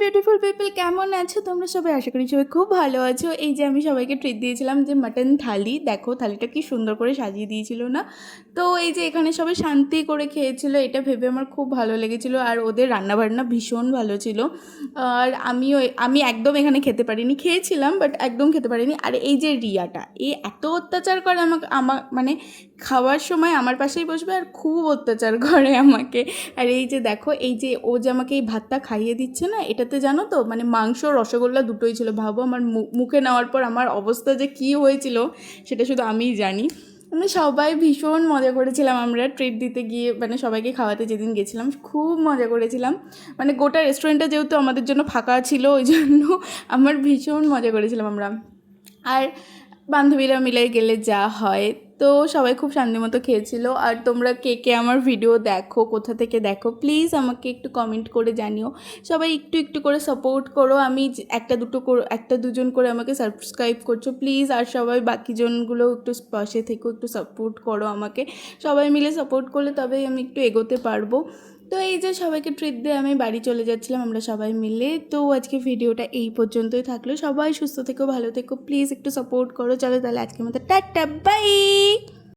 Beautiful people, কেমন আছো তোমরা সবাই? আশা করি সবাই খুব ভালো আছো। এই যে আমি সবাইকে ট্রিট দিয়েছিলাম যে মাটন থালি, দেখো থালিটা কি সুন্দর করে সাজিয়ে দিয়েছিল না? তো এই যে এখানে সবাই শান্তি করে খেয়েছিল, এটা ভেবে আমার খুব ভালো লেগেছিলো। আর ওদের রান্নাবান্না ভীষণ ভালো ছিল। আর আমি একদম এখানে খেতে পারিনি, খেয়েছিলাম বাট একদম খেতে পারিনি। আর এই যে রিয়াটা, এ এত অত্যাচার করে আমাকে, মানে খাওয়ার সময় আমার পাশেই বসবে আর খুব অত্যাচার করে আমাকে। আর এই যে দেখো, এই যে ও যে আমাকে এই ভাতটা খাইয়ে দিচ্ছে না, এটাতে জানো তো মানে মাংস রসগোল্লা দুটোই ছিল। ভাবো আমার মুখে নেওয়ার পর আমার অবস্থা যে কী হয়েছিল সেটা শুধু আমিই জানি। মানে সবাই ভীষণ মজা করেছিলাম আমরা ট্রিট দিতে গিয়ে, মানে সবাইকে খাওয়াতে যেদিন গেছিলাম খুব মজা করেছিলাম। মানে গোটা রেস্টুরেন্টটা যেহেতু আমাদের জন্য ফাঁকা ছিল, ওই জন্য আমার ভীষণ মজা করেছিলাম আমরা। আর বান্ধবীরা মিলে গেলে যা হয়, তো সবাই খুব শান্তিমতো খেয়েছিল। আর তোমরা কে কে আমার ভিডিও দেখো, কোথা থেকে দেখো, প্লিজ আমাকে একটু কমেন্ট করে জানিও। সবাই একটু একটু করে সাপোর্ট করো। আমি একটা দুজন করে আমাকে সাবস্ক্রাইব করছো প্লিজ। আর সবাই বাকিজনগুলো একটু পাশে থেকেও একটু সাপোর্ট করো আমাকে। সবাই মিলে সাপোর্ট করলে তবেই আমি একটু এগোতে পারবো। তো এই যে সবাইকে ট্রিট দিয়ে আমি বাড়ি চলে যাচ্ছিলাম আমরা সবাই মিলে। তো আজকে ভিডিওটা এই পর্যন্তই থাকলো। সবাই সুস্থ থেকো, ভালো থেকো, প্লিজ একটু সাপোর্ট করো। চলো তাহলে আজকের মতো টাটা, বাই।